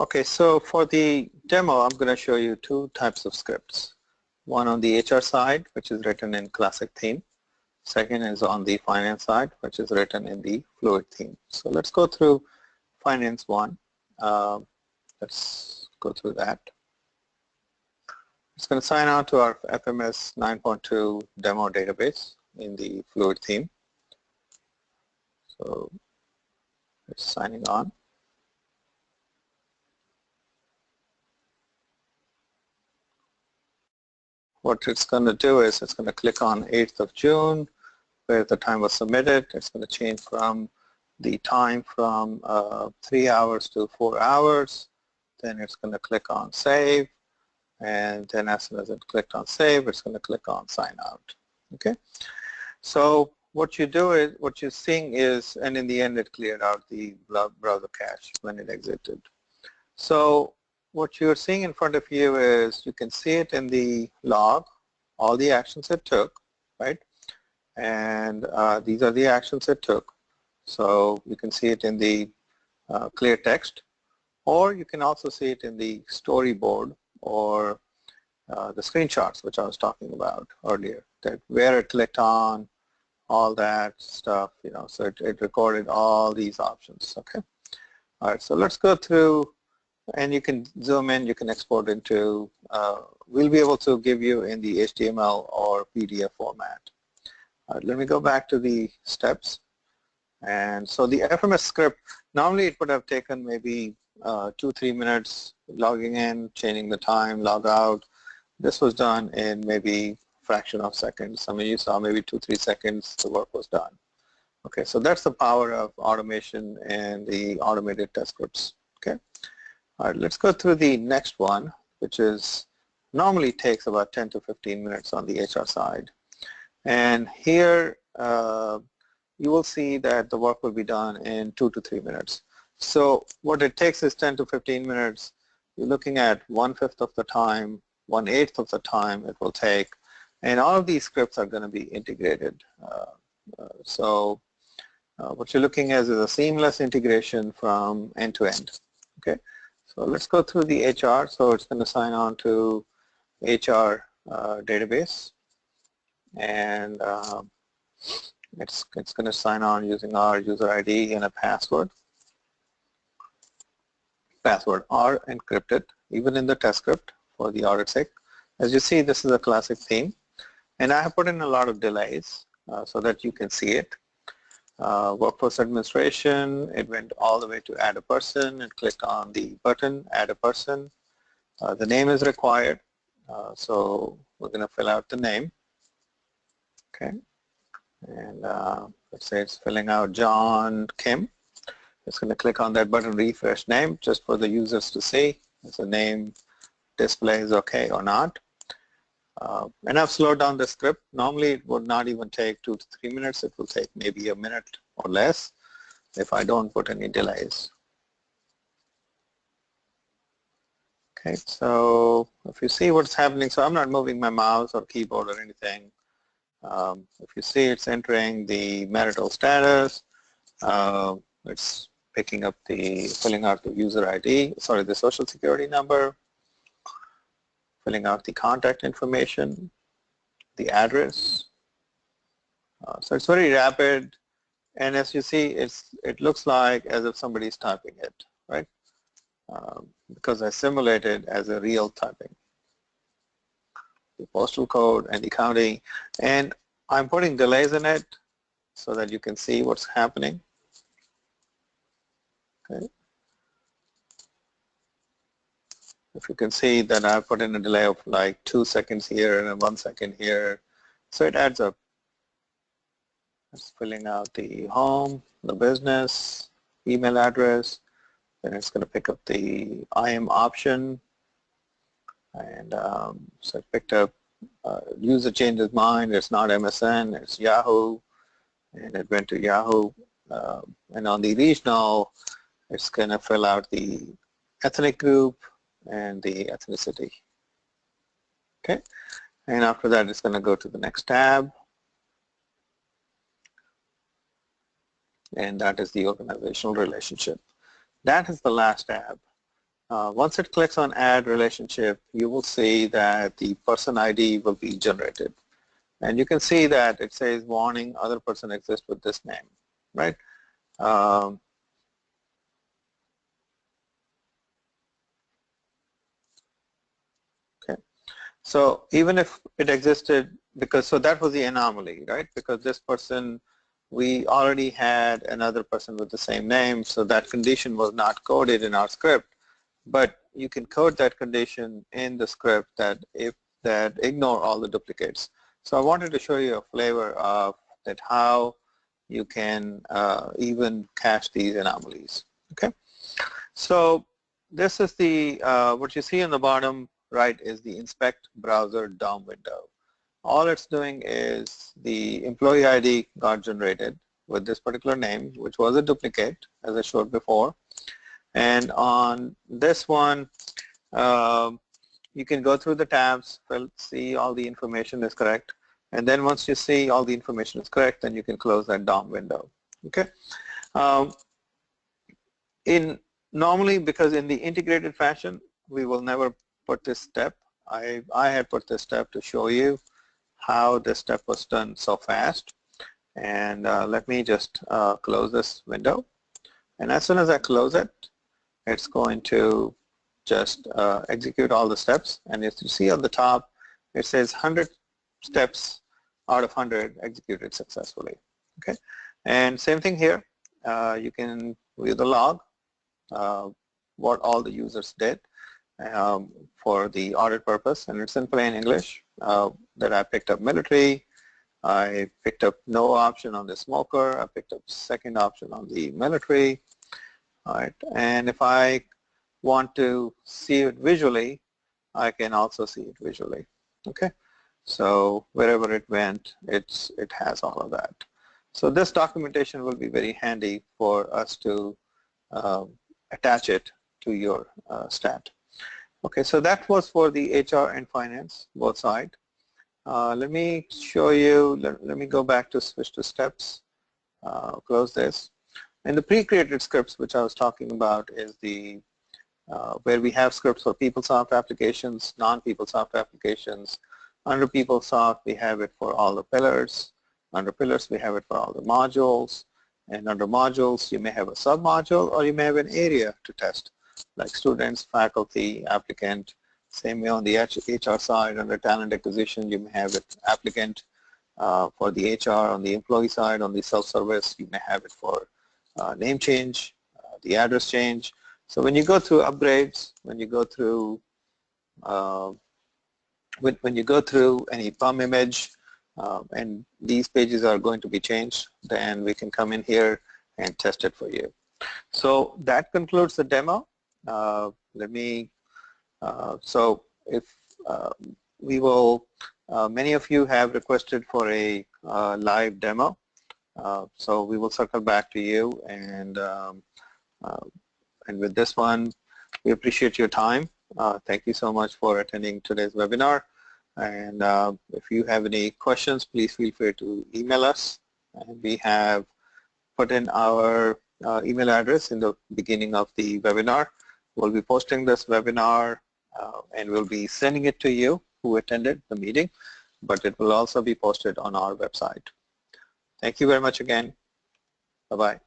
Okay, so for the demo, I'm going to show you two types of scripts. One on the HR side, which is written in classic theme. Second is on the finance side, which is written in the fluid theme. So let's go through finance one. Let's go through that. It's going to sign on to our FMS 9.2 demo database in the fluid theme. So it's signing on. What it's going to do is it's going to click on 8th of June, where the time was submitted. It's going to change from the time from 3 hours to 4 hours. Then it's going to click on save. And then as soon as it clicked on save, it's going to click on sign out. Okay. So what you do is, what you're seeing is, and in the end it cleared out the browser cache when it exited. So what you're seeing in front of you is, you can see it in the log, all the actions it took, right? And these are the actions it took. So you can see it in the clear text, or you can also see it in the storyboard or the screenshots, which I was talking about earlier, that where it clicked on, all that stuff, you know, so it recorded all these options, okay? All right, so let's go through, and you can zoom in, you can export into, we'll be able to give you in the HTML or PDF format. All right, let me go back to the steps. And so the FMS script, normally it would have taken maybe 2-3 minutes logging in, changing the time, log out. This was done in maybe fraction of seconds. I mean, you saw maybe 2-3 seconds, the work was done. Okay, so that's the power of automation and the automated test scripts. Okay, all right, let's go through the next one, which is normally takes about 10 to 15 minutes on the HR side. And here you will see that the work will be done in 2 to 3 minutes. So what it takes is 10 to 15 minutes. You're looking at 1/5 of the time, 1/8 of the time it will take, and all of these scripts are going to be integrated. So what you're looking at is a seamless integration from end to end. Okay, so let's go through the HR. So it's going to sign on to HR database, and it's going to sign on using our user ID and a password. Password are encrypted, even in the test script for the audit sake. As you see, this is a classic theme, and I have put in a lot of delays so that you can see it. Workforce administration, it went all the way to add a person and click on the button, add a person. The name is required, so we're going to fill out the name. Okay, and let's say it's filling out John Kim. It's going to click on that button, refresh name, just for the users to see if the name displays okay or not. And I've slowed down the script. Normally it would not even take 2 to 3 minutes. It will take maybe a minute or less if I don't put any delays. Okay, so if you see what's happening, so I'm not moving my mouse or keyboard or anything. If you see, it's entering the marital status. It's picking up the, filling out the user ID, sorry, the social security number, filling out the contact information, the address. So it's very rapid, and as you see, it looks like as if somebody's typing it, right? Because I simulated as a real typing. The postal code and the county, and I'm putting delays in it so that you can see what's happening. Okay. If you can see that I put in a delay of like 2 seconds here and 1 second here, so it adds up. It's filling out the home, the business, email address, then it's going to pick up the IM option, and so it picked up user changed his mind, it's not MSN, it's Yahoo, and it went to Yahoo. And on the regional, it's going to fill out the ethnic group and the ethnicity. Okay, and after that it's going to go to the next tab, and that is the organizational relationship. That is the last tab. Once it clicks on add relationship, you will see that the person ID will be generated. And you can see that it says warning, other person exists with this name, right? Okay. So even if it existed, so that was the anomaly, right? Because this person, we already had another person with the same name, so that condition was not coded in our script. But you can code that condition in the script that ignore all the duplicates. So I wanted to show you a flavor of that how you can even catch these anomalies. Okay, so this is the what you see in the bottom right is the inspect browser DOM window. All it's doing is the employee ID got generated with this particular name, which was a duplicate, as I showed before. And on this one, you can go through the tabs, see all the information is correct. And then once you see all the information is correct, then you can close that DOM window. Okay. Normally, because in the integrated fashion, we will never put this step. I had put this step to show you how this step was done so fast. And let me just close this window. And as soon as I close it, it's going to just execute all the steps. And as you see on the top, it says 100 steps out of 100 executed successfully. Okay, and same thing here. You can view the log, what all the users did for the audit purpose, and it's in plain English that I picked up military, I picked up no option on the smoker, I picked up second option on the military. All right, and if I want to see it visually, I can also see it visually. Okay, so wherever it went, it has all of that. So this documentation will be very handy for us to attach it to your stat. Okay, so that was for the HR and finance, both sides. Let me show you, let me go back to switch to steps, close this. And the pre-created scripts, which I was talking about, is the where we have scripts for PeopleSoft applications, non-PeopleSoft applications. Under PeopleSoft, we have it for all the pillars. Under pillars, we have it for all the modules. And under modules, you may have a sub-module or you may have an area to test, like students, faculty, applicant. Same way on the HR side, under talent acquisition, you may have it applicant. For the HR, on the employee side, on the self-service, you may have it for name change, the address change. So when you go through upgrades, when you go through any PUM image, and these pages are going to be changed, then we can come in here and test it for you. So that concludes the demo. So if we will, many of you have requested for a live demo. So we will circle back to you, and with this one, we appreciate your time. Thank you so much for attending today's webinar. And if you have any questions, please feel free to email us. And we have put in our email address in the beginning of the webinar. We'll be posting this webinar and we'll be sending it to you who attended the meeting, but it will also be posted on our website. Thank you very much again. Bye-bye.